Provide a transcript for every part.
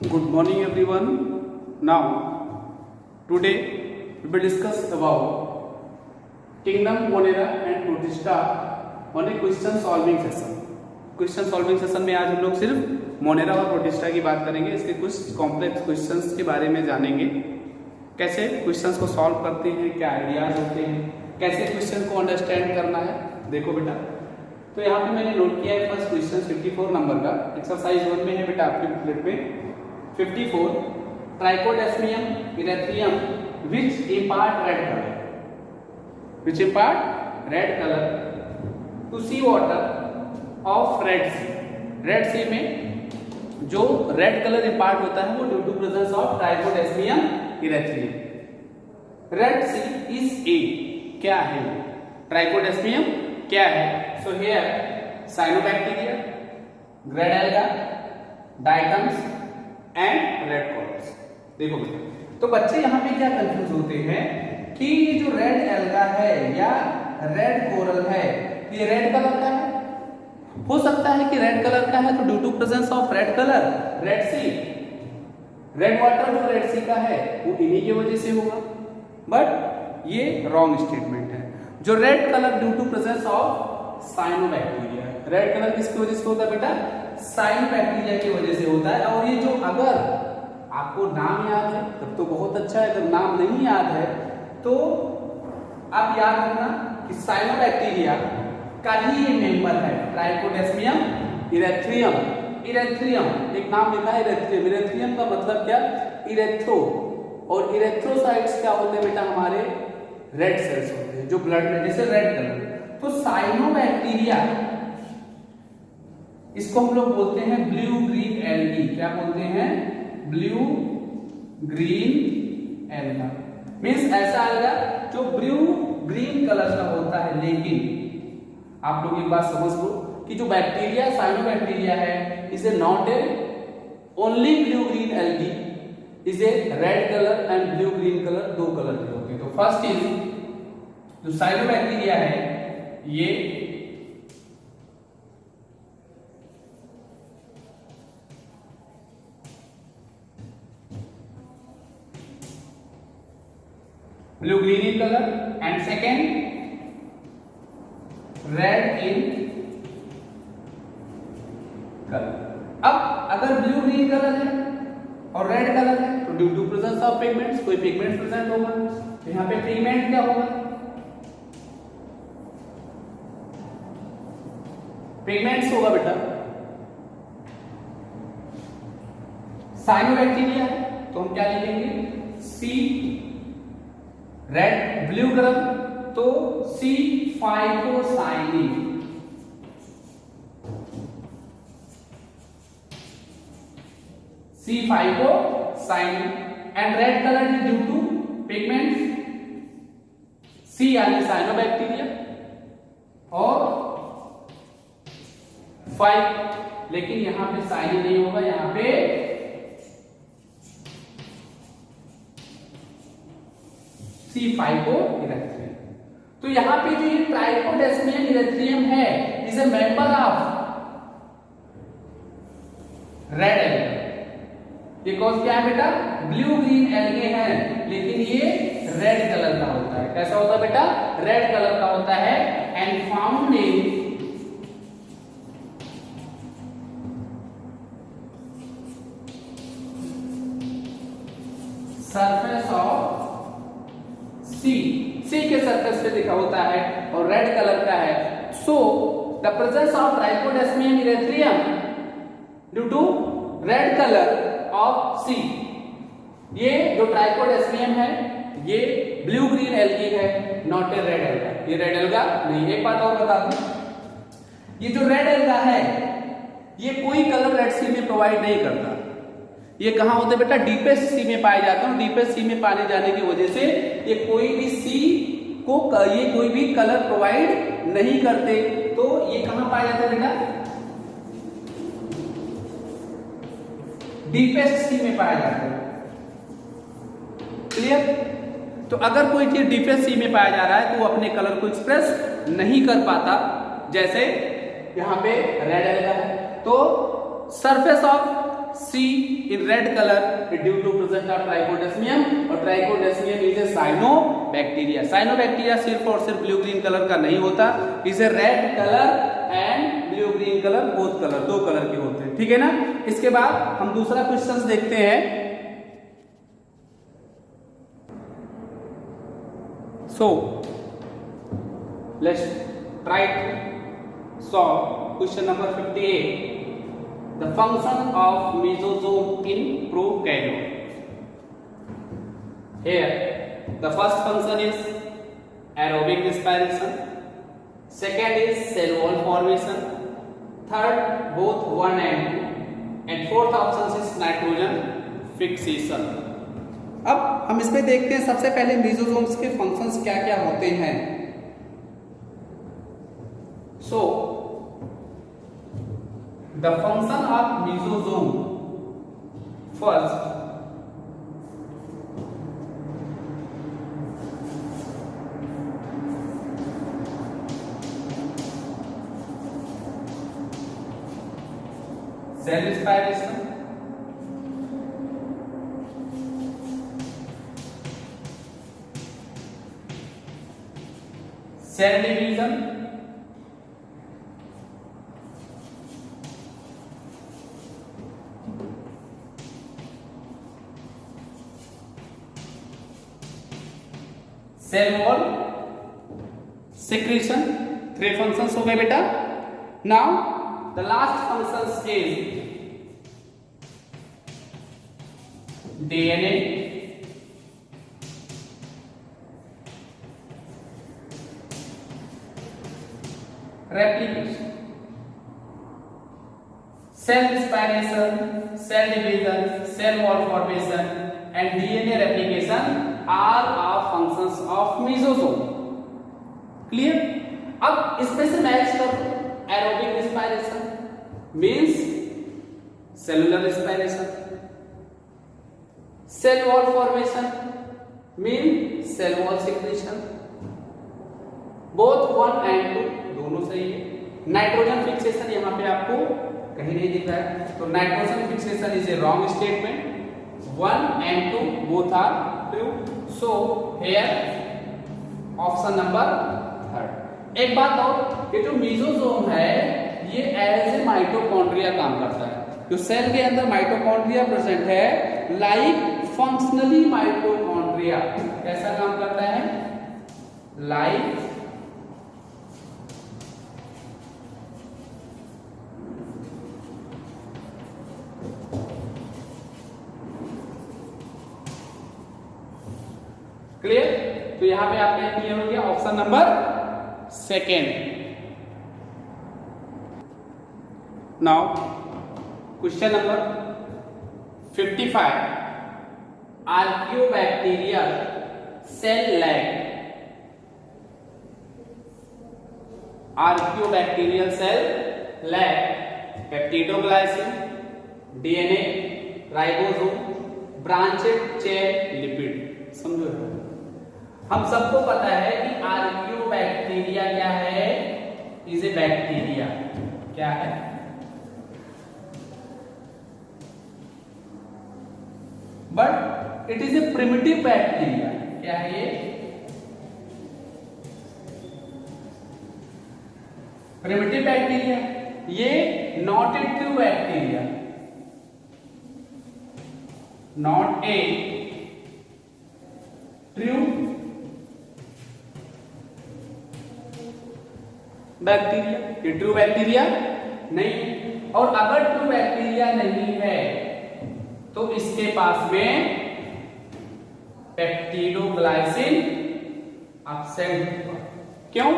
Good morning everyone. Now today we will discuss about kingdom Monera and Protista on a question solving session. Question solving session में आज हम लोग सिर्फ Monera और protista की बात करेंगे। इसके कुछ कॉम्प्लेक्स क्वेश्चंस के बारे में जानेंगे, कैसे क्वेश्चंस को सॉल्व करते हैं, क्या आइडियाज होते हैं, कैसे क्वेश्चन को अंडरस्टैंड करना है। देखो बेटा, तो यहाँ पे मैंने नोट किया है फर्स्ट क्वेश्चन 54 नंबर का, एक्सरसाइज 1 में है बेटा आपके बुकलेट में 54 Trichodesmium erythraeum which impart red colour to sea water of Red Sea में जो रेड कलर इम्पार्ट होता है वो due to presence of Trichodesmium erythraeum. Red Sea is a, क्या है वो? ट्राइकोडेस्मियम क्या है? So here cyanobacteria, green alga, diatoms and red corals. देखो बेटा, तो बच्चे यहाँ पे क्या कंफ्यूज होते हैं कि ये जो रेड एल्गा है या रेड कोरल है ये रेड कलर का है। हो सकता है कि रेड कलर का है तो due to presence of red colour Red Sea, red water जो रेड सी का है वो इन्हीं की वजह से होगा, बट ये रॉन्ग स्टेटमेंट है। जो red colour due to presence of cyanobacteria, red colour किसकी वजह से होता है बेटा? साइनोबैक्टीरिया की वजह से होता है। और ये जो अगर आपको नाम याद है तब तो बहुत अच्छा है, अगर नाम नहीं याद है तो आप याद रखना कि साइनोबैक्टीरिया का ही ये मेंबर है ट्राइकोडेस्मियम इरेथ्रियम। इरेथ्रियम एक नाम लिखा है इरेथ्रियम। इरेथ्रियम का मतलब क्या? इरेथ्रो, और इरेथ्रोसाइट्स क्या होते हैं बेटा? हमारे रेड सेल्स होते हैं जो ब्लड में, जैसे रेड कलर। तो साइनोबैक्टीरिया इसको हम लोग बोलते हैं ब्लू ग्रीन एल्गी। क्या बोलते हैं? Blue green alga. मींस ऐसा एल्गा जो ब्लू ग्रीन कलर का होता है। लेकिन आप लोग एक बात समझ लो कि जो बैक्टीरिया साइनोबैक्टीरिया है is a not A only blue green algae, is A red colour and blue green colour, दो कलर के होते हैं। तो फर्स्ट इज जो साइनोबैक्टीरिया है ये blue green in colour and second red in colour. अब अगर ब्लू ग्रीन कलर है और रेड कलर है तो due to presence of pigments, कोई पिगमेंट प्रेजेंट होगा। तो यहां पे पिगमेंट क्या होगा? पिगमेंट्स होगा बेटा। साइनोबैक्टीरिया है तो हम क्या लिखेंगे? सी रेड ब्लू कलर तो C phycocyanin. C phycocyanin and red colour is due to pigments C यानी साइनोबैक्टीरिया और फाइव, लेकिन यहां पे साइन नहीं होगा, यहां पे सी फाइकोइरेथ्रियम। तो यहां पे जो ये ट्राइकोडेस्मियम इरेथ्रियम है is a member of red algae. Because क्या है बेटा? ब्लू ग्रीन एल्गे हैं लेकिन ये रेड कलर का होता है। कैसा होता है बेटा? रेड कलर का होता है and found in surface of sea. Sea के सरफेस पे दिखा होता है और रेड कलर का है। So the presence of Trichodesmium erythraeum due to red colour of sea. ये जो ट्राइकोडेस्मियम है ये ब्लू ग्रीन एल्गी है, नॉट ए रेड एल्गा। ये रेड एल्गा नहीं। एक बात और बता दूं, ये जो रेड एल्गा है ये कोई कलर रेड सी में प्रोवाइड नहीं करता। ये कहां होते बेटा? डीपेस्ट सी में पाए जाते हैं। डीपेस्ट सी में पाए जाने की वजह से ये कोई भी सी को ये कोई भी कलर प्रोवाइड नहीं करते। तो ये कहां पाए जाते हैं बेटा? डीपेस्ट सी में पाए जाते हैं। क्लियर? तो अगर कोई चीज डीपेस्ट सी में पाया जा रहा है तो वो अपने कलर को एक्सप्रेस नहीं कर पाता। जैसे यहां पे रेड एल्गा है तो surface of C in red color due to presence of trichodesmium, और trichodesmium is a cyanobacteria. Cyanobacteria सिर्फ और सिर्फ ब्लू ग्रीन कलर का नहीं होता, इसे red colour and blue green colour both colour, दो कलर के होते हैं, ठीक है ना। इसके बाद हम दूसरा क्वेश्चन देखते हैं। So let's try to solve question number 58. The function of mesosome in prokaryote. Here, the first function is aerobic respiration. Second is cell wall formation. Third, both 1 and 2. And fourth option is nitrogen fixation. अब हम इसमें देखते हैं सबसे पहले मेसोसोम्स के functions क्या क्या होते हैं। So, the function of mesosome, first, cell respiration, cell division, cell wall secretion, three functions हो गए बेटा। Now the last functions is DNA, replication, cell respiration, cell division, cell wall formation and DNA replication are all functions of mesosome. Clear? अब इसमें से match कर aerobic respiration means cellular respiration, cell wall formation means cell wall secretion, both 1 and 2 दोनों सही है। Nitrogen fixation यहाँ पे आपको कहीं नहीं दिख रहा है, तो nitrogen fixation is a wrong statement. 1 and 2 both are true. So here option number 3rd. एक बात और, ये जो मेसोसोम है ये एज ए माइटोकॉन्ड्रिया काम करता है। जो सेल के अंदर माइटोकॉन्ड्रिया प्रेजेंट है, लाइक फंक्शनली माइटोकॉन्ड्रिया कैसा काम करता है, लाइक क्लियर। तो यहां पे आपका क्लियर हो गया option number 2nd। Now question number 55, archaebacterial cell lack, archaebacterial cell lack peptidoglycan, DNA, ribosome, branched chain lipid. समझो, हम सबको पता है कि आर्कियोबैक्टीरिया क्या है, इज ए बैक्टीरिया, क्या है, but it is a primitive bacteria. क्या है ये, प्रिमिटिव बैक्टीरिया। ये not a true bacteria, not a true bacteria, ये ट्रू बैक्टीरिया नहीं। और अगर ट्रू बैक्टीरिया नहीं है तो इसके पास में पेप्टिडोग्लाइसिन एब्सेंट होगा। क्यों?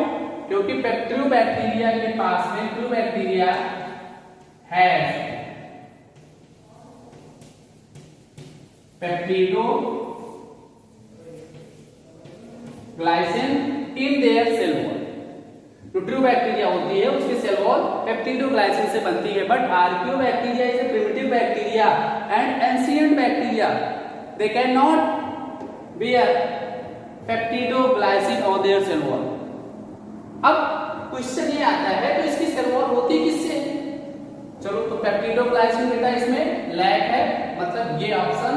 क्योंकि ट्रू बैक्टीरिया के पास में, true bacteria has peptidoglycan in their cell wall. जो ट्रू बैक्टीरिया होती है उसकी सेल वॉल पेप्टिडोग्लाइसिन से बनती है, but archaebacteria is a primitive bacteria and ancient bacteria, they can not bear peptidoglycan on their cell wall. अब question ये आता है तो इसकी सेल वॉल होती किससे? चलो, तो पेप्टिडोग्लाइसिन बेटा इसमें लैग ये ऑप्शन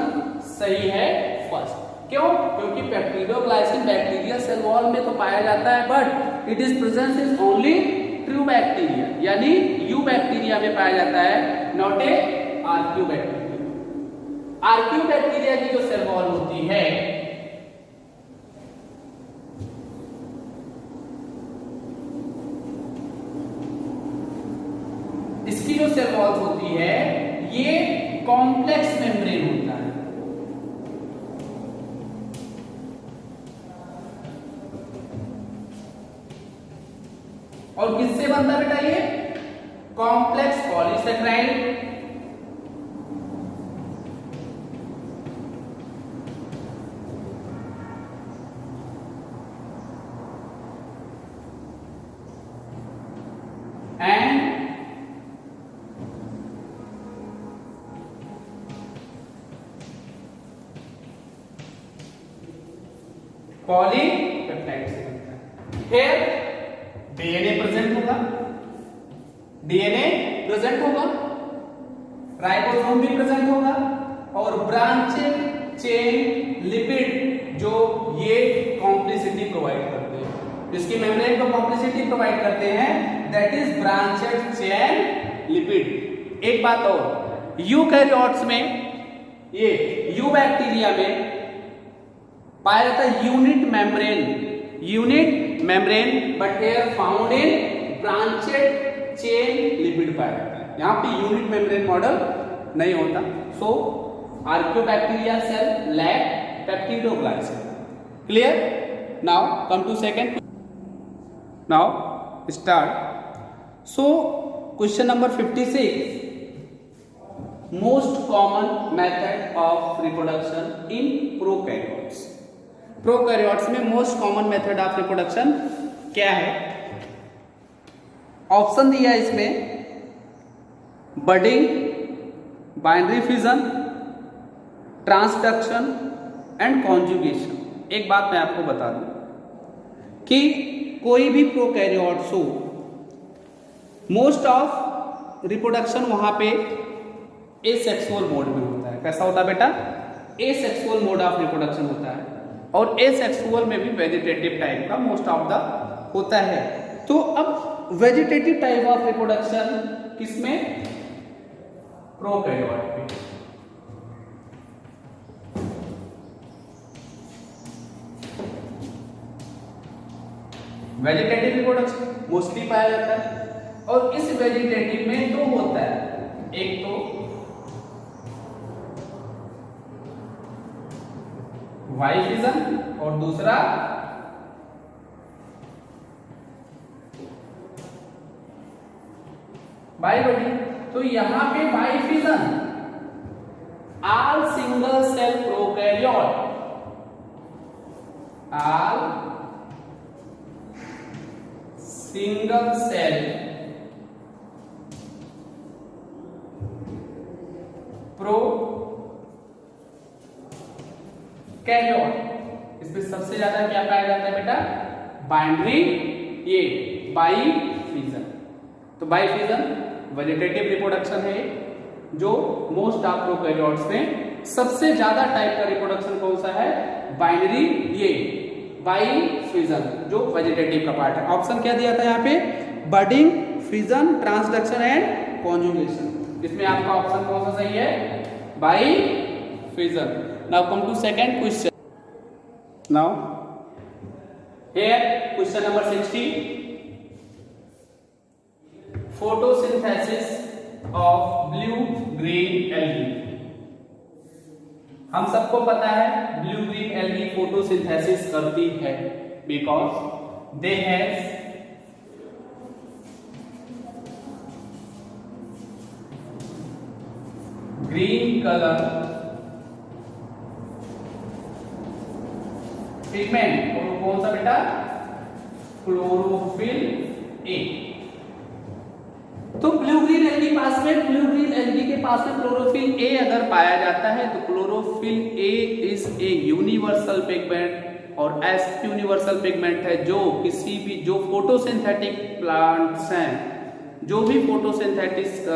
सही है फर्स्ट। क्यों? क्योंकि पेप्टिडोग्लाइसिन बैक्टीरिया सेल वॉल में तो पाया जाता है, but it is presence is only true bacteria, यानी यू बैक्टीरिया में पाया जाता है, नॉट ए आर्क्यू बैक्टीरिया। आर्क्यू बैक्टीरिया की जो सेल वॉल होती है इसकी जो सेल वॉल होती है ये कॉम्प्लेक्स मेम्ब्रेन होता है। और किससे बनता है बेटा ये? कॉम्प्लेक्स पॉलीसेकेराइड एंड पॉलीपेप्टाइड से बनता है। फिर डीएनए प्रेजेंट होगा, डीएनए प्रेजेंट होगा, राइबोसोम भी प्रेजेंट होगा, और ब्रांचेड चेन लिपिड जो ये कॉम्प्लिसिटी प्रोवाइड करते हैं, जिसकी मेम्ब्रेन को कॉम्प्लिसिटी प्रोवाइड करते हैं, that is branched chain lipid. एक बात और, यूकैरियोट्स में ये यू बैक्टीरिया में पाया जाता है unit membrane, but here found in branched chain lipid पाया जाता है। यहां पे यूनिट मेम्ब्रेन मॉडल नहीं होता। So archaebacteria cell lack peptidoglycan. Clear? Now come to second, now start. So question number 56, most common method of reproduction in prokaryotes. Prokaryotes में most common method of reproduction क्या है? Option दिया है इसमें, budding, binary fission, transduction and conjugation. एक बात मैं आपको बता दूं कि कोई भी प्रोकैरियोट्स हो, मोस्ट ऑफ रिप्रोडक्शन वहां पे एसेक्सुअल मोड में होता है। कैसा होता है बेटा? एसेक्सुअल मोड ऑफ रिप्रोडक्शन होता है, और एसेक्सुअल में भी वेजिटेटिव टाइप का मोस्ट ऑफ द होता है। तो अब वेजिटेटिव टाइप ऑफ रिप्रोडक्शन किसमें? प्रोकैरियोट में। वेजिटेटिव रिप्रोडक्शन मोस्टली पाया जाता है, और इस वेजिटेटिव में दो होता है, एक तो वाई फिजन और दूसरा बाई बडिंग। तो यहां पे बाई fission all single cell prokaryote, all single cell karyote. इसमें सबसे ज्यादा क्या पाया जाता है बेटा? बाइनरी, ये बाई फिजन। तो बाई फिजन वेजिटेटिव रिप्रोडक्शन है, जो मोस्ट ऑफ प्रोकैरियोट्स में सबसे ज्यादा टाइप का रिप्रोडक्शन कौन सा है? बाइनरी, ये बाई फिजन जो वेजिटेटिव का पार्ट है। ऑप्शन क्या दिया था यहाँ पे? Budding, fission, transduction and conjugation. इसमें आपका ऑप्शन कौन सा सही है? By fission. Now come to second question. Now here question number 60, photosynthesis of blue green algae। हम सबको पता है ब्लू ग्रीन एल्गी फोटोसिंथेसिस करती है, because they have green colour pigment. और कौन सा बेटा? Chlorophyll A. तो ब्लू ग्रीन एल्गी के पास में क्लोरोफिल ए अगर पाया जाता है तो chlorophyll A is a universal pigment, और ऐसा यूनिवर्सल पिगमेंट है जो किसी भी जो फोटोसिंथेटिक प्लांट्स हैं, जो भी फोटोसिंथेसिस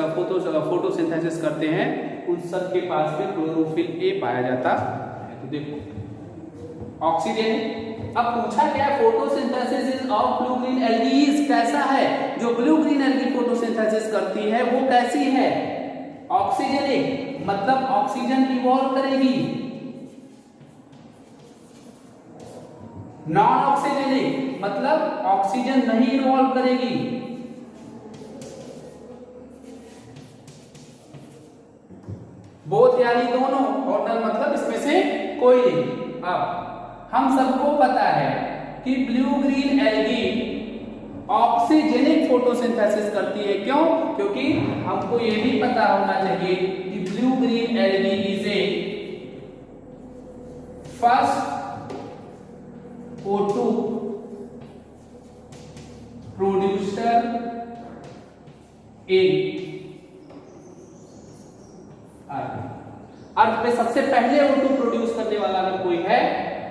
करते हैं, उन सब के पास में क्लोरोफिल ए पाया जाता है। तो देखो ऑक्सीजन। अब पूछा क्या, photosynthesis of blue green algae कैसा है, जो ब्लू ग्रीन एल्गी फोटोसिंथेसिस करती है वो कैसी है, ऑक्सीजनिक, मतलब ऑक्सीजन इवॉल्व करेगी, नॉन ऑक्सीजनिक मतलब ऑक्सीजन नहीं इवॉल्व करेगी। बोथ यानी दोनों, टोटल मतलब इसमें से कोई नहीं। अब हम सबको पता है कि blue green algae oxygenic photosynthesis करती है। क्यों? क्योंकि हमको ये भी पता होना चाहिए कि blue green algae is a first O2 producer in earth पे। सबसे पहले O2 प्रोड्यूस करने वाला अगर कोई है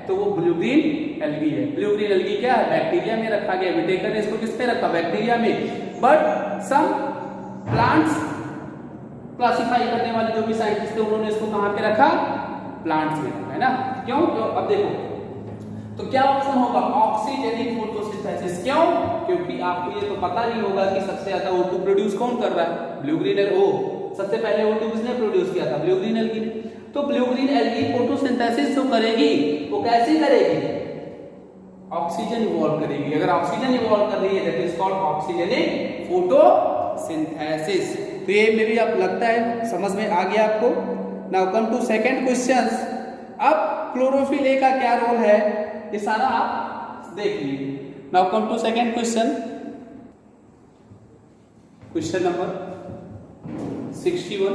तो वो ब्लू ग्रीन एल्गी है। ब्लू ग्रीन एल्गी क्या है, बैक्टीरिया में रखा गया। विटेकर ने इसको किस पे रखा, बैक्टीरिया में। बट सम प्लांट्स क्लासिफाई करने वाले जो भी साइंटिस्ट थे उन्होंने इसको कहां पे रखा, प्लांट्स में रखा, है ना। क्यों? अब देखो तो क्या ऑप्शन होगा, ऑक्सीजनिक फोटोसिंथेसिस। क्यों? क्योंकि आपको ये तो पता ही होगा कि सबसे ज्यादा O2 प्रोड्यूस कौन कर रहा है, ब्लू ग्रीन एल्गी। सबसे पहले O2 किसने प्रोड्यूस किया था, ब्लू ग्रीन एल्गी ने। तो ब्लू ग्रीन एल्गी फोटोसिंथेसिस जो करेगी वो कैसी करेगी, ऑक्सीजन इवॉल्व करेगी। अगर ऑक्सीजन इवॉल्व कर रही है that is called oxygenic photosynthesis. तो ये मे भी आप लगता है समझ में आ गया आपको। Now come to second question. अब क्लोरोफिल ए का क्या रोल है ये सारा आप देख लीजिए। Now come to second question, question number 61।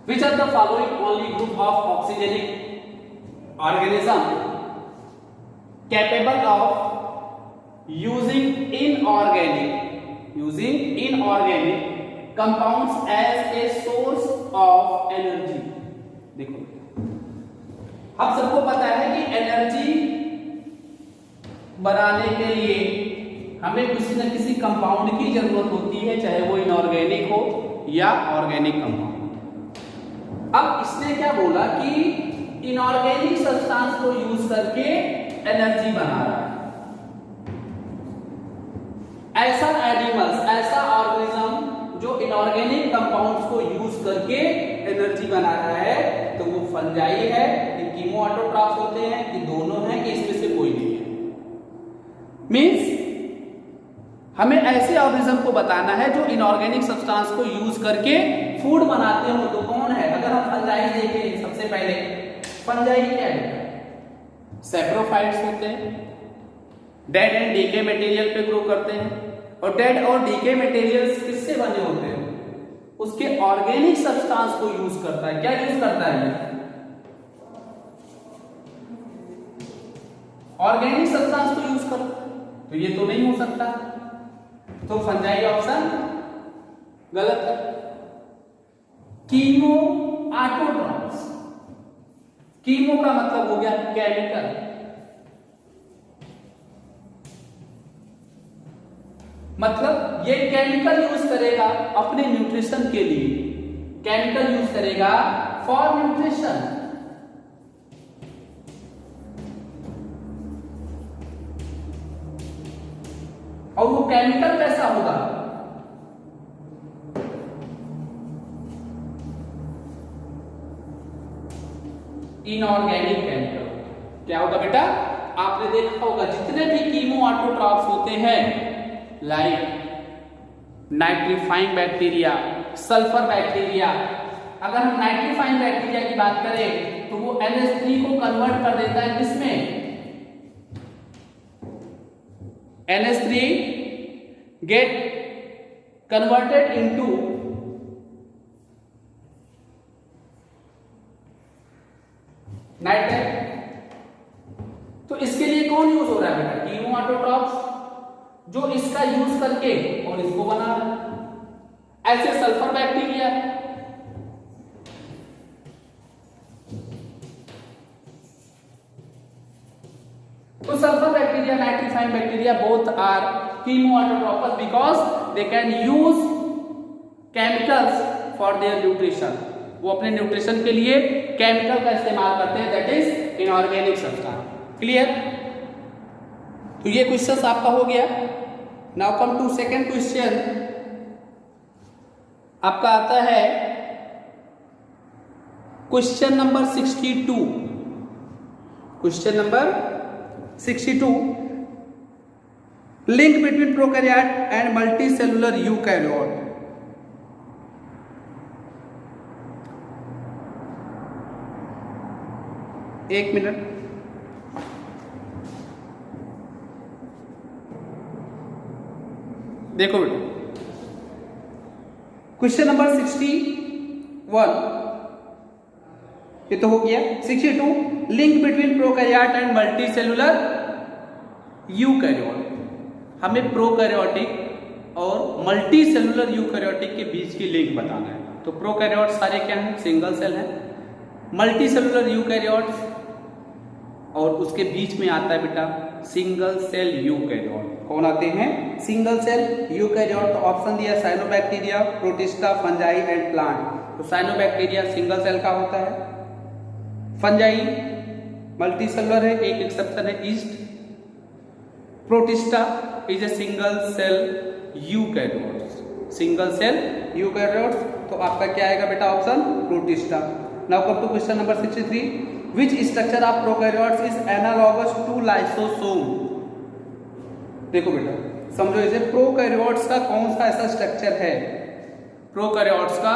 Which are the following only group of oxygenic organism capable of using inorganic compounds as a source of energy? देखो आप सबको पता है कि एनर्जी बनाने के लिए हमें किसी न किसी कंपाउंड की जरूरत होती है, चाहे वो इनऑर्गेनिक हो या ऑर्गेनिक कंपाउंड। अब इसने क्या बोला कि इनऑर्गेनिक सब्सटेंस को यूज करके एनर्जी बना रहा है। ऐसा एनिमल्स, ऐसा ऑर्गेनिज्म जो इनऑर्गेनिक कंपाउंड्स को यूज करके एनर्जी बना रहा है, तो वो फंजाई है, कि कीमो ऑटोट्रॉफ्स होते हैं, कि दोनों हैं, कि इसमें से कोई नहीं है। मींस हमें ऐसे ऑर्गेनिज्म को बताना है जो इनऑर्गेनिक सब्सटेंस को यूज करके फूड बनाते हो, तो कौन है। अगर हम फंजाई देखें, सबसे पहले फंजाई क्या है, सैप्रोफाइट्स होते हैं, डेड एंड डीके मटेरियल पे ग्रो करते हैं। और डेड और डीके मटेरियल्स किससे बने होते हैं, उसके ऑर्गेनिक सब्सटेंस को यूज करता है। क्या यूज करता है, ऑर्गेनिक सब्सटेंस को यूज करता है। तो ये तो नहीं हो सकता, तो फंजाई ऑप्शन गलत है। कीमो ऑटोट्रॉफ्स, कीमो का मतलब हो गया केमिकल, मतलब ये केमिकल यूज करेगा अपने न्यूट्रिशन के लिए, केमिकल यूज करेगा फॉर न्यूट्रिशन। और वो केमिकल कैसा होगा, इनऑर्गेनिक केमिकल। क्या होगा बेटा, आपने देखा होगा जितने भी कीमो ऑटोट्रॉफ्स होते हैं, like nitrifying bacteria, sulphur bacteria. अगर हम नाइट्रीफाइंग बैक्टीरिया की बात करें तो वो NH3 को कन्वर्ट कर देता है किसमें, NH3 get converted into nitrate. तो इसके लिए कौन यूज हो रहा है बेटा, कीमो ऑटोट्रॉफ्स, जो इसका यूज करके और इसको बना रहा है। ऐसे सल्फर बैक्टीरिया, तो sulphur bacteria, nitrifying bacteria both are chemoautotrophs because they can use chemicals for their nutrition, वो अपने न्यूट्रिशन के लिए केमिकल का इस्तेमाल करते हैं, that is inorganic substance. Clear? तो ये क्वेश्चन आपका हो गया। Now come to second question, आपका आता है question number 62। Question number 62, link between prokaryote and multicellular eukaryote. एक मिनट, देखो बेटा, क्वेश्चन नंबर 61 ये तो हो गया। 62, link between prokaryote and multicellular eukaryote. हमें प्रोकैरियोटिक और मल्टी सेलुलर यूकैरियोटिक के बीच की लिंक बताना है। तो प्रोकैरियोट सारे क्या हैं? सिंगल सेल हैं। मल्टी सेलुलर यूकैरियोट्स और उसके बीच में आता है बेटा सिंगल सेल यूकैरियोट। कौन आते हैं? Single cell eukaryote. तो ऑप्शन दिया cyanobacteria, Protista, fungi and plant. तो साइनोबैक्टीरिया सिंगल सेल का होता है, फंजाई मल्टी सेलुलर है, एक एक्सेप्शन है yeast. Protista is a single cell eukaryotes, single cell eukaryotes. तो आपका क्या आएगा बेटा? Option Protista. Now come to question number 63, which structure of prokaryotes is analogous to lysosome. देखो बेटा, समझो इसे, प्रोकैरियोट्स का कौन सा ऐसा स्ट्रक्चर है, प्रोकैरियोट्स का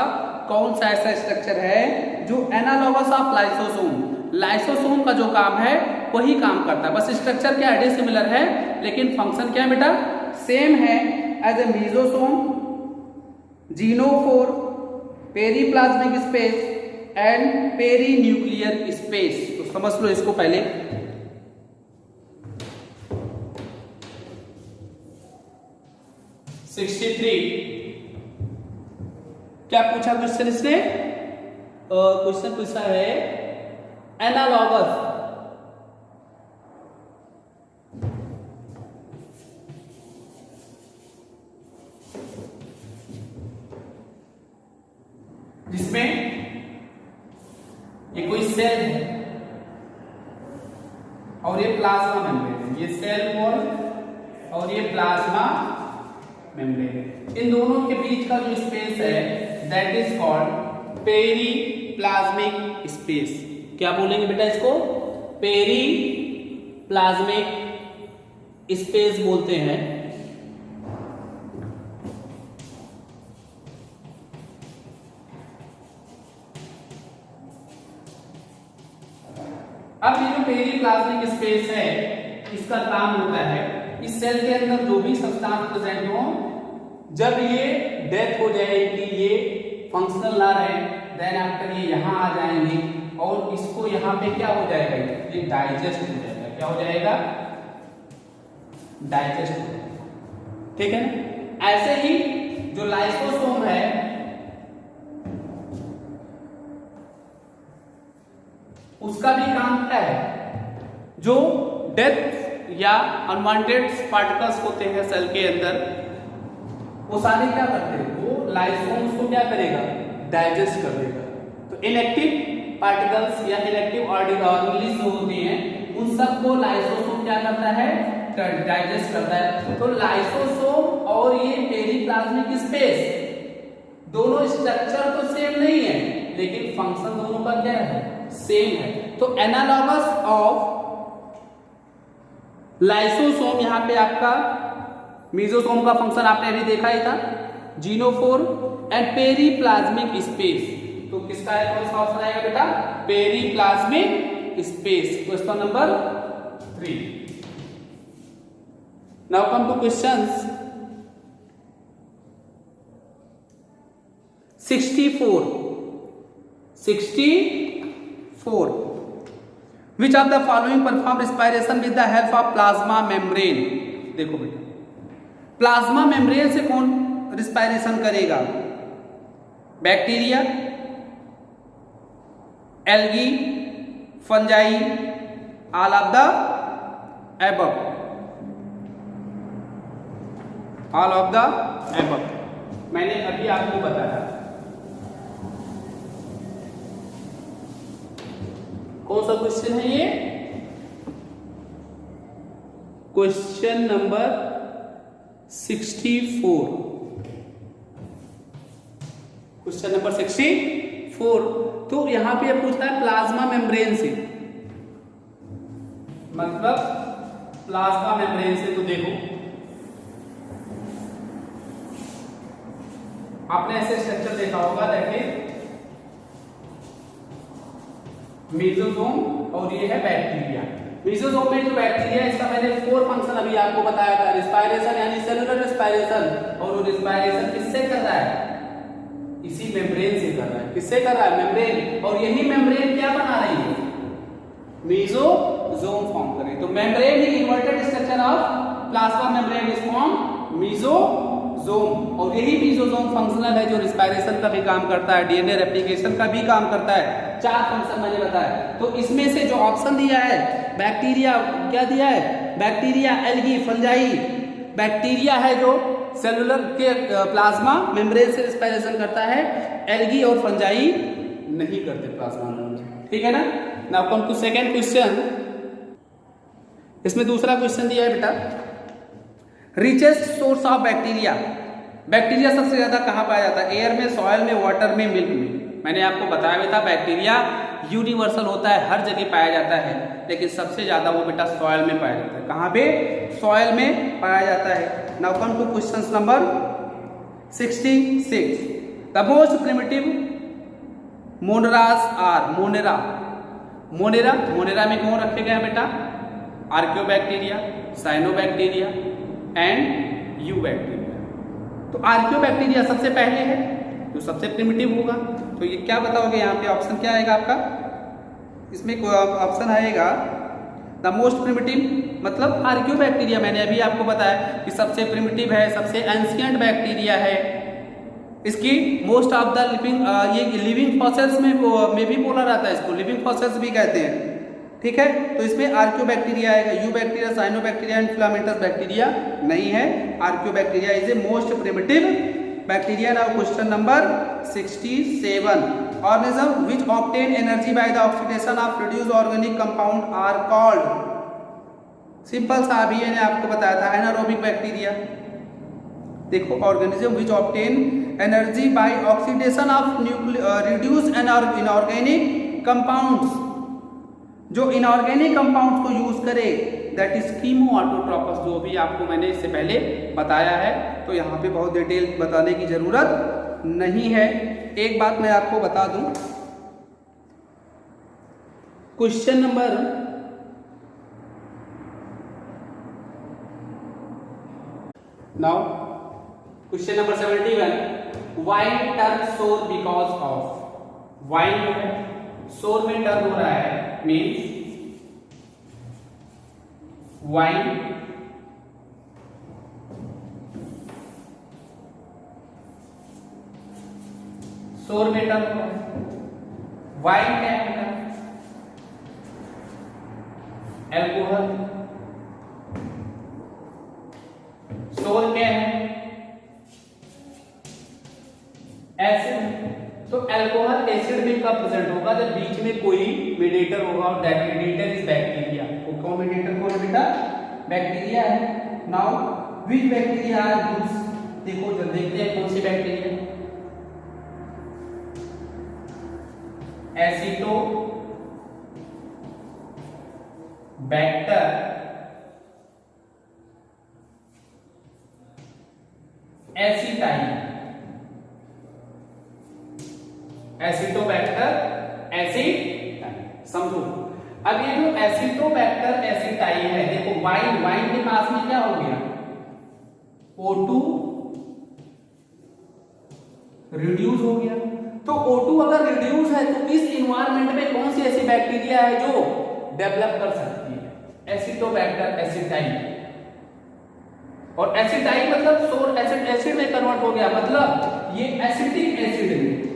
कौन सा ऐसा स्ट्रक्चर है जो एनालॉगस ऑफ लाइसोसोम, लाइसोसोम का जो काम है वही काम करता है। बस स्ट्रक्चर क्या है? सिमिलर है, लेकिन फंक्शन क्या है बेटा? सेम है। As a mesosome, genophore, periplasmic space and perinuclear space. तो समझ लो इसको पहले। क्या पूछा क्वेश्चन इसने? क्वेश्चन पूछा है एनालॉगस, जिसमें ये कोई सेल है और ये प्लाज्मा मेम्ब्रेन है, ये सेल वॉल और ये प्लाज्मा मेम्ब्रेन। इन दोनों के बीच का जो स्पेस है that is called periplasmic space. क्या बोलेंगे बेटा इसको? पेरी प्लाज्मिक स्पेस बोलते हैं। अब ये जो पेरी प्लाज्मिक स्पेस है इसका काम होता है इस सेल के अंदर जो भी सब्सटेंस प्रेजेंट हो, जब ये डेथ हो जाएगी, ये फंक्शनल ना रहे, देन आफ्टर ये यहां आ जाएंगे और इसको यहां पे क्या हो जाएगा? ये डाइजेस्ट हो जाएगा। क्या हो जाएगा? डाइजेस्ट हो जाएगा। ठीक है ना? ऐसे ही जो लाइसोसोम है उसका भी काम क्या है? जो डेथ या अनवांटेड पार्टिकल्स होते हैं सेल के अंदर, वो सारे क्या करते हैं? वो लाइसोसोम को क्या करेगा? डाइजेस्ट कर देगा। तो इनएक्टिव पार्टिकल्स या इनएक्टिव ऑर्गेनेल्स जो होते हैं उन सबको लाइसोसोम क्या करता है? डाइजेस्ट करता है। तो लाइसोसोम और ये पेरीप्लाज्मिक स्पेस दोनों स्ट्रक्चर तो सेम नहीं है, लेकिन फंक्शन दोनों का क्या है? सेम है। तो एनालॉगस ऑफ लाइसोसोम, यहां पे आपका मीजोसोम का फंक्शन आपने अभी देखा ही था, जीनोफोर एंड पेरीप्लाज्मिक स्पेस। तो किसका है? कौन सा ऑप्शन आएगा बेटा? Periplasmic space. Question number 3। Now come two questions 64। Which of the following perform respiration with the help of plasma membrane? देखो बेटा, प्लाज्मा मेम्ब्रेन से कौन रिस्पायरेशन करेगा? Bacteria, algae, fungi, all of the above. All of the above मैंने अभी आपको बताया। कौन सा क्वेश्चन है ये? Question number 64। Question number 64। तो यहां पे पूछता है प्लाज्मा मेम्ब्रेन से, मतलब प्लाज्मा मेम्ब्रेन से। तो देखो आपने ऐसे स्ट्रक्चर देखा होगा, देखिए मेसोसोम और ये है बैक्टीरिया। मेसोसोम में जो बैक्टीरिया है, इसका मैंने 4 फंक्शन अभी आपको बताया था। रिस्पायरेशन यानी सेलुलर रिस्पायरेशन, और वो रिस्पायरेशन किससे कर रहा है? इसी मेम्ब्रेन से कर रहा है। किससे कर रहा है? मेम्ब्रेन। और यही मेम्ब्रेन क्या बना रही है? मेसोसोम फॉर्म कर रही है। तो membrane he inverted structure of plasma membrane is form mesosome, और यही मेसोसोम फंक्शनल है, जो रिस्पायरेशन का भी काम करता है, डीएनए रेप्लिकेशन का भी काम करता है। 4 फंक्शन मैंने बताया। तो इसमें से जो ऑप्शन दिया है बैक्टीरिया, क्या दिया है? Bacteria, algae, fungi. बैक्टीरिया है जो सेलुलर के प्लाज्मा मेम्ब्रेन से रिस्पायरेशन करता है, एल्गी और फंजाई नहीं करते प्लाज्मा मेम्ब्रेन। ठीक है ना? Now come to second question. इसमें दूसरा क्वेश्चन दिया है बेटा, richest source of bacteria. Bacteria सबसे ज्यादा कहां पाया जाता है? एयर में, सॉइल में, वाटर में, मिल्क में। मैंने आपको बताया भी था बैक्टीरिया यूनिवर्सल होता है, हर जगह पाया जाता है, लेकिन सबसे ज्यादा वो बेटा सॉइल में पाया जाता है। कहां पे? सॉइल में पाया जाता है। Now come to question number 66। The most primitive monerans are. Monera, monera, monera में कौन रखे गए हैं बेटा? Archaebacteria, cyanobacteria and eubacteria. तो आर्कियोबैक्टीरिया सबसे पहले है, जो सबसे प्रिमिटिव होगा। तो ये क्या बताओगे यहाँ पे? ऑप्शन क्या आएगा आपका? इसमें ऑप्शन आएगा द मोस्ट प्रिमिटिव, मतलब आर्कियोबैक्टीरिया। मैंने अभी आपको बताया कि सबसे प्रिमिटिव है, सबसे एंशिएंट बैक्टीरिया है। इसकी मोस्ट ऑफ द लिविंग, ये लिविंग फॉसिल्स में भी बोला जाता है, इसको लिविंग फॉसिल्स भी कहते हैं। ठीक है? तो इसमें आर्कियोबैक्टीरिया आएगा। Eubacteria, cyanobacteria and filamentous bacteria नहीं है। Archaebacteria is a most primitive bacteria. Now question number 67। Organism which obtain energy by the oxidation of reduced organic compound are called. Simple सा अभी मैंने आपको बताया था, एनारोबिक बैक्टीरिया। देखो, organism which obtain energy by oxidation of reduced inorganic compounds, जो inorganic compounds को use करे, दैट इज कीमोऑटोट्रोपस, जो भी आपको मैंने इससे पहले बताया है। तो यहाँ पे बहुत डिटेल बताने की जरूरत नहीं है। एक बात मैं आपको बता दूं, question number now question number 71। Wine turn सोर बिकॉज ऑफ। वाइन जो है सोर में टर्न हो रहा है, मीन्स वाइन सोर में टर्न हो रहा है। वाइन क्या है? एल्कोहल। सोर क्या है? एसिड। तो अल्कोहल एसिड में कब प्रेजेंट होगा? जब बीच में कोई मीडिएटर होगा, और दैट मीडिएटर इज बैक्टीरिया। तो कौन मीडिएटर? कौन बेटा? बैक्टीरिया है। Now which bacteria are used? देखो, जब देखते हैं कौन सी बैक्टीरिया। एसिटो बैक्टर, एसिटाइन, एसिटोबैक्टर, एसिटाइन। समझो, अब ये जो एसिटोबैक्टर एसिटाइन है, देखो वाइन, वाइन के पास में क्या हो गया? O2 रिड्यूस हो गया। तो O2 अगर रिड्यूस है, तो इस इन्वायरमेंट में कौन सी ऐसी बैक्टीरिया है जो डेवलप कर सकती है? एसिटोबैक्टर एसिटाइन। और एसिटाइन मतलब सोर एसिड, एसिड में कन्वर्ट हो गया, मतलब ये एसिटिक एसिड है।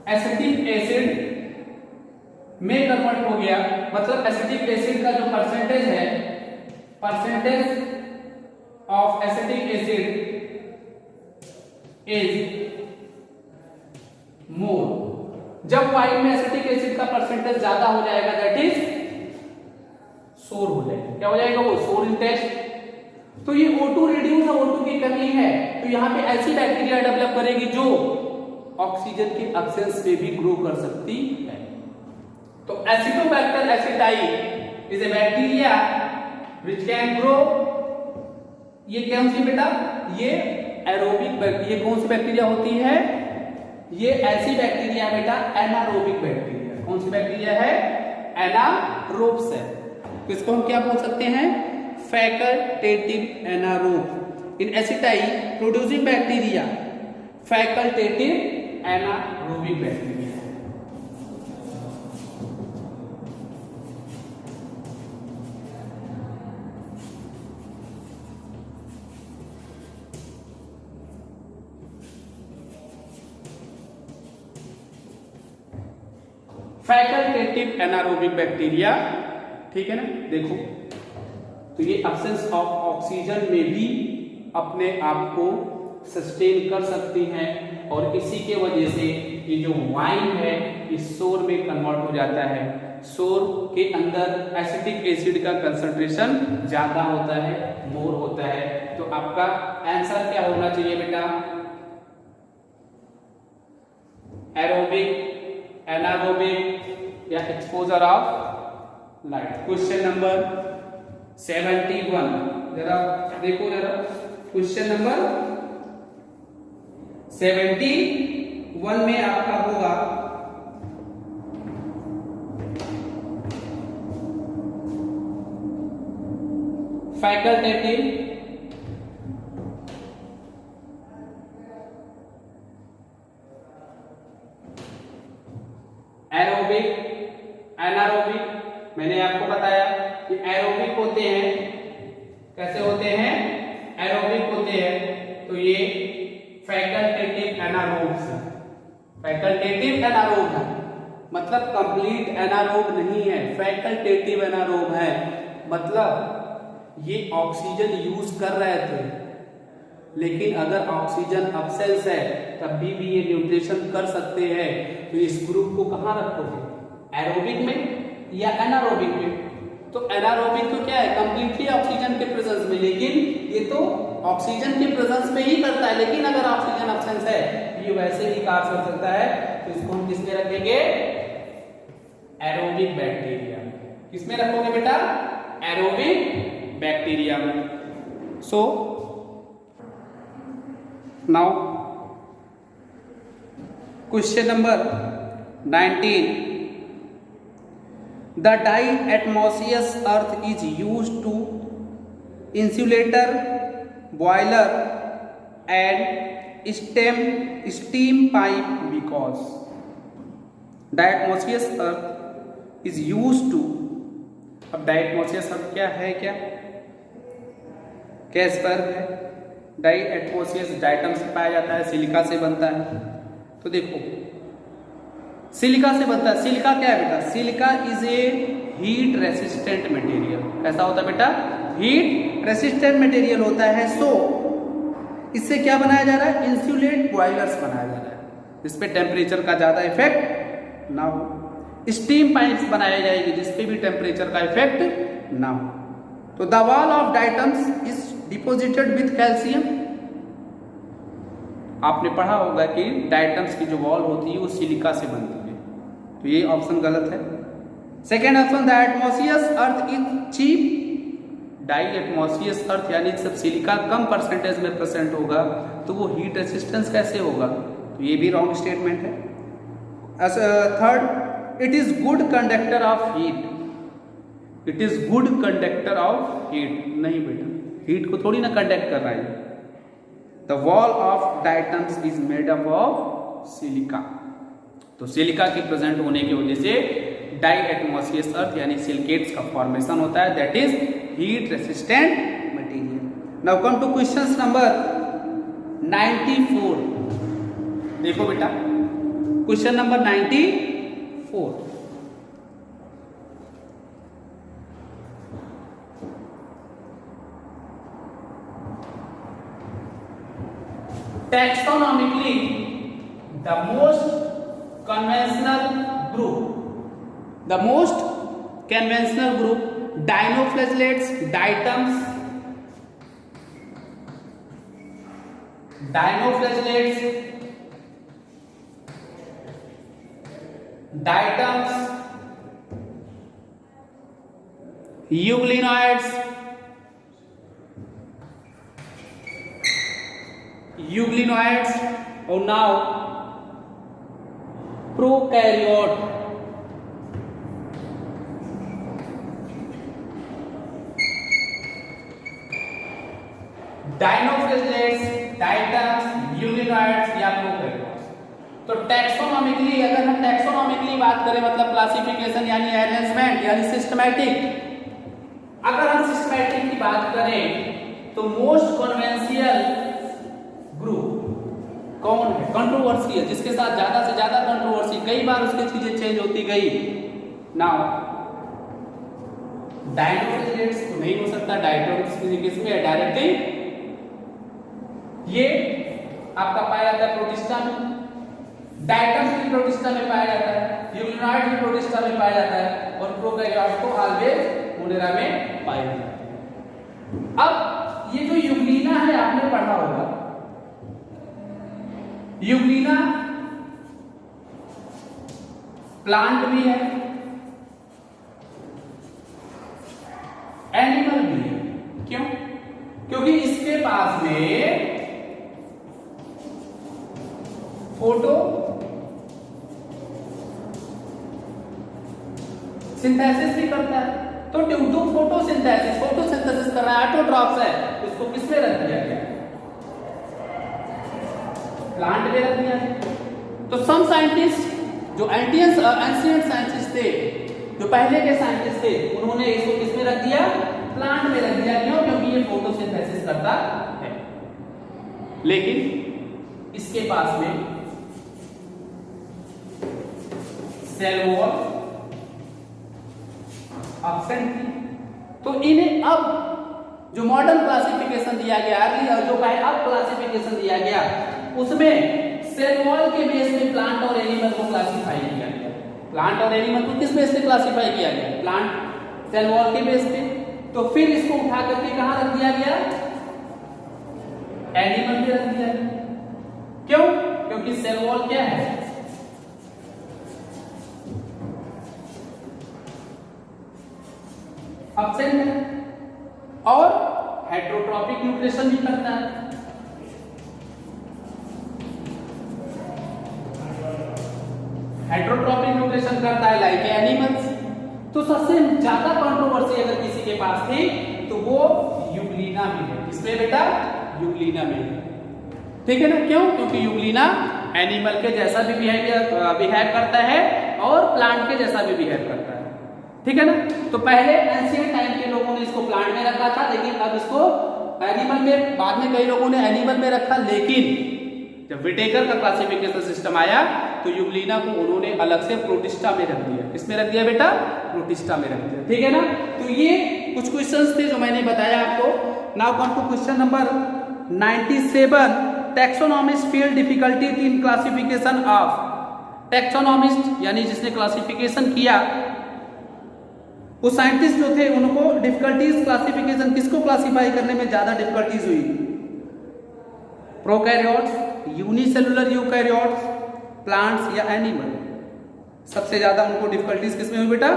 एसिटिक एसिड में कन्वर्ट हो गया, मतलब एसिटिक एसिड का जो परसेंटेज है, percentage of acetic acid is more. जब वाइन में एसिटिक एसिड का परसेंटेज ज्यादा हो जाएगा दैट इज सोर हो जाएगा। क्या हो जाएगा वो? सोर इन टेस्ट। तो ये O2 रिड्यूस है, O2 की कमी है, तो यहाँ पे ऐसी बैक्टीरिया डेवलप करेगी जो ऑक्सीजन के एब्सेंस में भी ग्रो कर सकती है। तो Acetobacter aceti is a bacteria which can grow. ये कौन सी बेटा? ये एरोबिक। ये कौन सी बैक्टीरिया होती है? ये ऐसी बैक्टीरिया बेटा एनारोबिक बैक्टीरिया। कौन सी बैक्टीरिया है? एनारोब्स है। तो इसको हम क्या बोल सकते हैं? Facultative anaerobe. In aceti producing bacteria facultative anaerobic bacteria. Facultative anaerobic bacteria, ठीक है ना। देखो तो ये एब्सेंस ऑफ ऑक्सीजन में भी अपने आप को सस्टेन कर सकती हैं और इसी के वजह से ये जो वाइन है इस सोर में कन्वर्ट हो जाता है। सोर के अंदर एसिटिक एसिड का कंसंट्रेशन ज्यादा होता है, मोर होता है। तो आपका आंसर क्या होना चाहिए बेटा? एरोबिक, एनारोबिक या exposure of light. Question number 71 जरा देखो, जरा क्वेश्चन नंबर 71 में आपका होगा फैकल्टेटिव एरोबिक, एनारोबिक। मैंने आपको बताया कि एरोबिक होते हैं, कैसे होते हैं? एरोबिक होते हैं। तो ये फैकल्टेटिव एनारोब्स है। फैकल्टेटिव एनारोब है मतलब कंप्लीट एनारोब नहीं है, फैकल्टेटिव एनारोब है। मतलब ये ऑक्सीजन यूज कर रहे थे, लेकिन अगर ऑक्सीजन अब्सेंस है तब भी ये न्यूट्रिशन कर सकते हैं। तो इस ग्रुप को कहां रखोगे? एरोबिक में या एनारोबिक में? तो एनारोबिक तो क्या है? कंप्लीटली ऑक्सीजन के प्रेजेंस में, लेकिन ये तो ऑक्सीजन के प्रेजेंस में ही करता है। लेकिन अगर ऑक्सीजन अब्सेंस है ये वैसे ही कार्य कर सकता है। तो इसको हम किसमें रखेंगे? Aerobic bacteria. किसमें रखोगे बेटा? एरोबिक बैक्टीरिया में। So now question number 19। The diatomaceous earth is used to insulator, boiler and steam pipe because diatomaceous earth is used to। अब diatomaceous earth क्या है? क्या स्पर्ग है? डाइएटमोसियस डाइटम से पाया जाता है, सिलिका से बनता है। तो देखो सिलिका से बनता है। सिलिका क्या है बेटा? Silica is a heat resistant material. ऐसा होता है बेटा, हीट रेसिस्टेंट मटेरियल होता है। सो इससे क्या बनाया जा रहा है? इंसुलेट बॉयलर्स बनाया जा रहा है, जिसपे टेम्परेचर का ज्यादा इफेक्ट ना हो। स्टीम पाइप्स बनाई जाएगी जिसपे भी टेम्परेचर का इफेक्ट ना हो। तो the wall of diatoms is deposited with calcium. आपने पढ़ा होगा कि डाइटम्स की जो वॉल होती है वो सिलिका से बनती है। तो ये ऑप्शन गलत है। Second option, diatomaceous earth is cheap. Diatomaceous earth यानी जब सिलिका कम परसेंटेज में प्रेजेंट होगा तो वो हीट रेसिस्टेंस कैसे होगा? तो ये भी रॉन्ग स्टेटमेंट है। Third, it is good conductor of heat. It is good conductor of heat. नहीं बेटा, हीट को थोड़ी ना कंडक्ट कर रहा है। The wall of diatoms is made up of silica. तो सिलिका के प्रेजेंट होने की वजह से डाइएटमॉस्फियस अर्थ यानी सिलिकेट्स का फॉर्मेशन होता है, that is heat resistant material. Now come to question number 94। देखो बेटा question number 94। Taxonomically, the most conventional group, the most conventional group, dinoflagellates, diatoms, euglenoids, और now prokaryote, dinoflagellates, diatoms, euglenoids या prokaryotes। तो टैक्सोनॉमिकली, अगर हम टैक्सोनॉमिकली बात करें मतलब क्लासिफिकेशन यानी अरेंजमेंट यानी सिस्टमैटिक, अगर हम सिस्टमैटिक की बात करें तो मोस्ट कन्वेंशियल ग्रुप कौन है, कंट्रोवर्शियल, जिसके साथ ज्यादा से ज्यादा कंट्रोवर्सी, कई बार उसकी चीजें चेंज होती गई। नाउ डायनोफ्लाजेलेट्स तो नहीं हो सकता, डायटोम्स किसमें है, डायरेक्टली ये आपका पाया जाता है प्रोटिस्टा में, डायटम्स भी प्रोटिस्टा में पाया जाता है, यूग्लिनॉइड भी प्रोटिस्टा में पाया जाता है, और प्रोकैरियोट को ऑलवेज मोनेरा में पाया जाता है। अब ये जो यूग्लिना है आपने पढ़ा होगा, यूग्लिना प्लांट भी है, एनिमल भी है। क्यों? क्योंकि इसके पास में फोटो सिंथेसिस भी करता है, तो ड्यू टू फोटोसिंथेसिस कर रहा है, ऑटोट्रॉप्स है, उसको किसमें रख दिया गया, प्लांट में रख दिया गया। तो सम साइंटिस्ट जो एंशिएंट साइंटिस्ट थे, जो पहले के साइंटिस्ट थे, उन्होंने इसको किसमें रख दिया, प्लांट में रख दिया। क्यों? क्योंकि ये फोटोसिंथेसिस करता है। लेकिन इसके पास में सेल वॉल एब्सेंट थी, तो इन्हें अब जो मॉडर्न क्लासिफिकेशन दिया गया, जो अब क्लासिफिकेशन दिया गया, उसमें सेल वॉल के बेस पे प्लांट और एनिमल को क्लासिफाई किया गया। प्लांट और एनिमल को किस बेस पे क्लासिफाई किया गया, प्लांट सेल वॉल के बेस पे। तो फिर इसको उठा करके कहां रख दिया गया, एनिमल पे रख दिया गया। क्यों? क्योंकि सेल वॉल क्या है, एब्सेंट है, और हेटेरोट्रॉपिक न्यूक्लिएशन भी करता है। हेटेरोट्रॉपिक न्यूक्लिएशन करता है लाइक एनिमल्स। तो सबसे ज्यादा कंट्रोवर्सी अगर किसी के पास थी तो वो यूग्लिना में है। किसमें बेटा, यूग्लिना में। ठीक है ना? क्यों? क्योंकि यूग्लिना एनिमल के जैसा भी बिहेव करता है और प्लांट के जैसा भी बिहेव करता है। ठीक है ना? तो पहले एंशिएंट टाइम के लोगों ने इसको प्लांट में रखा था, लेकिन अब इसको एनिमल में, बाद में कई लोगों ने एनिमल में रखा। लेकिन जब विटेकर का क्लासिफिकेशन सिस्टम आया तो यूग्लिना को उन्होंने अलग से प्रोटिस्टा में रख दिया। किसमें रख दिया बेटा, प्रोटिस्टा में रख दिया। ठीक है ना? तो ये कुछ क्वेश्चंस थे जो मैंने बताया आपको। Now come to question number 97। Taxonomist feel difficulty in classification of. Taxonomist यानी जिसने क्लासिफिकेशन किया, वो साइंटिस्ट जो थे, उनको डिफिकल्टीज क्लासिफिकेशन, किसको क्लासिफाई करने में ज्यादा डिफिकल्टीज हुई, प्रोकैरियोट्स, यूनिसेलुलर यूकैरियोट्स, प्लांट्स या एनिमल। सबसे ज्यादा उनको डिफिकल्टीज किसमें हुई बेटा,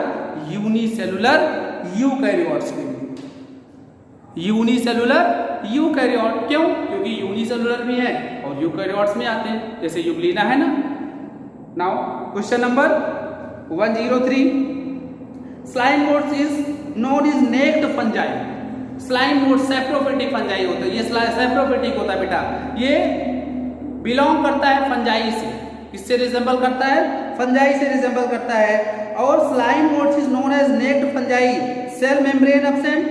यूनिसेलुलर यूकैरियोट्स में। Unicellular eukaryote. क्यों? क्योंकि यूनिसेलुलर भी है और यूकैरियोट्स में आते हैं, जैसे यूग्लिना है ना। Now question number 103। Slime moulds is known is naked fungi. Slime mould saprophytic fungi होता है, ये सैप्रोफिटिक होता है बेटा। ये बिलोंग करता है फंजाई से। किससे रिजेंबल करता है, फंजाई से रिजेंबल करता है। और slime moulds is known as naked fungi. Cell membrane absent,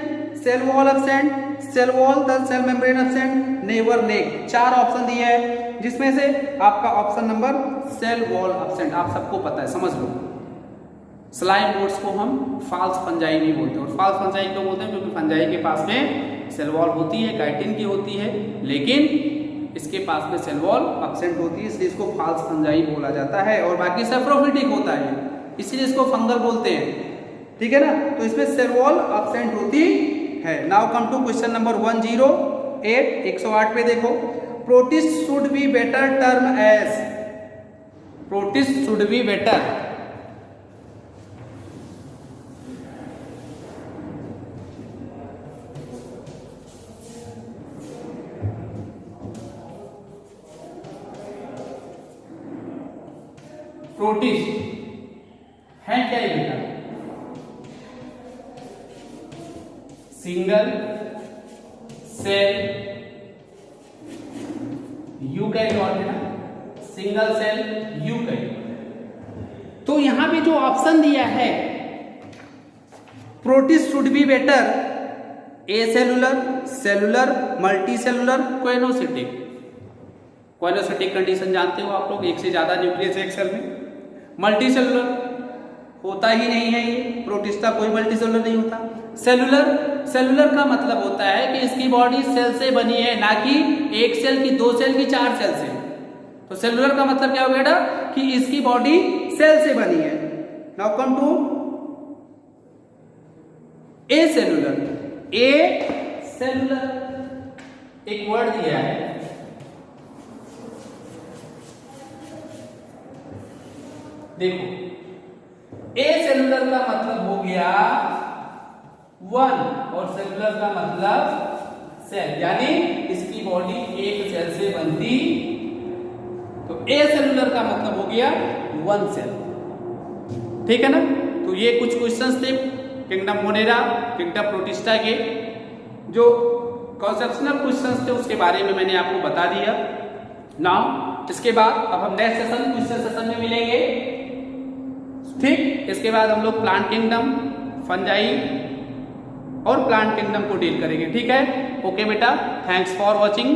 cell wall absent, cell wall the cell membrane absent, never neck. 4 option दिए हैं, जिसमें से आपका option number cell wall absent. आप सबको पता है, समझ लो। स्लाइम मोड्स को हम फाल्स फंजाई नहीं बोलते। और फाल्स फंजाई क्यों बोलते हैं? क्योंकि फंजाई के पास में सेल वॉल होती है, काइटिन की होती है, लेकिन इसके पास में सेल वॉल एब्सेंट होती है, इसलिए इसको फाल्स फंजाई बोला जाता है। और बाकी सैप्रोफिटिक होता है, इसीलिए इसको फंगल बोलते हैं। ठीक है ना, तो इसमें सेल वॉल एब्सेंट होती है। Now come to question number 108, 108 पे देखो, protist should be better term as, protist should be better, protist है क्या ये बेटा? सिंगल सेल यूकैरियोट है ना, सिंगल सेल यूकैरियोट। तो यहां पे जो ऑप्शन दिया है protist should be better, acellular, cellular, multicellular, coenocytic. Coenocytic condition जानते हो आप लोग, एक से ज्यादा न्यूक्लियस एक सेल में। मल्टी सेलुलर होता ही नहीं है, ये प्रोटिस्टा कोई मल्टी सेलुलर नहीं होता। सेलुलर, सेलुलर का मतलब होता है कि इसकी बॉडी सेल से बनी है, ना कि एक सेल की, दो सेल की, चार सेल से। तो सेलुलर का मतलब क्या हो गया कि इसकी बॉडी सेल से बनी है। Now come to acellular, acellular एक वर्ड दिया है, देखो ए सेलुलर का मतलब हो गया वन और सेलुलर का मतलब सेल, यानी इसकी बॉडी एक सेल से बनती, तो ए सेलुलर का मतलब हो गया वन सेल। ठीक है ना, तो ये कुछ क्वेश्चंस थे किंगडम मोनेरा, किंगडम प्रोटिस्टा के, जो कॉन्सेप्शनल क्वेश्चंस थे उसके बारे में मैंने आपको बता दिया। नाउ इसके बाद अब हम नेक्स्ट सेशन, क्वेश्चन सेशन में मिलेंगे। ठीक, इसके बाद हम लोग प्लांट किंगडम, फंजाई और प्लांट किंगडम को डील करेंगे। ठीक है, ओके बेटा, थैंक्स फॉर वॉचिंग।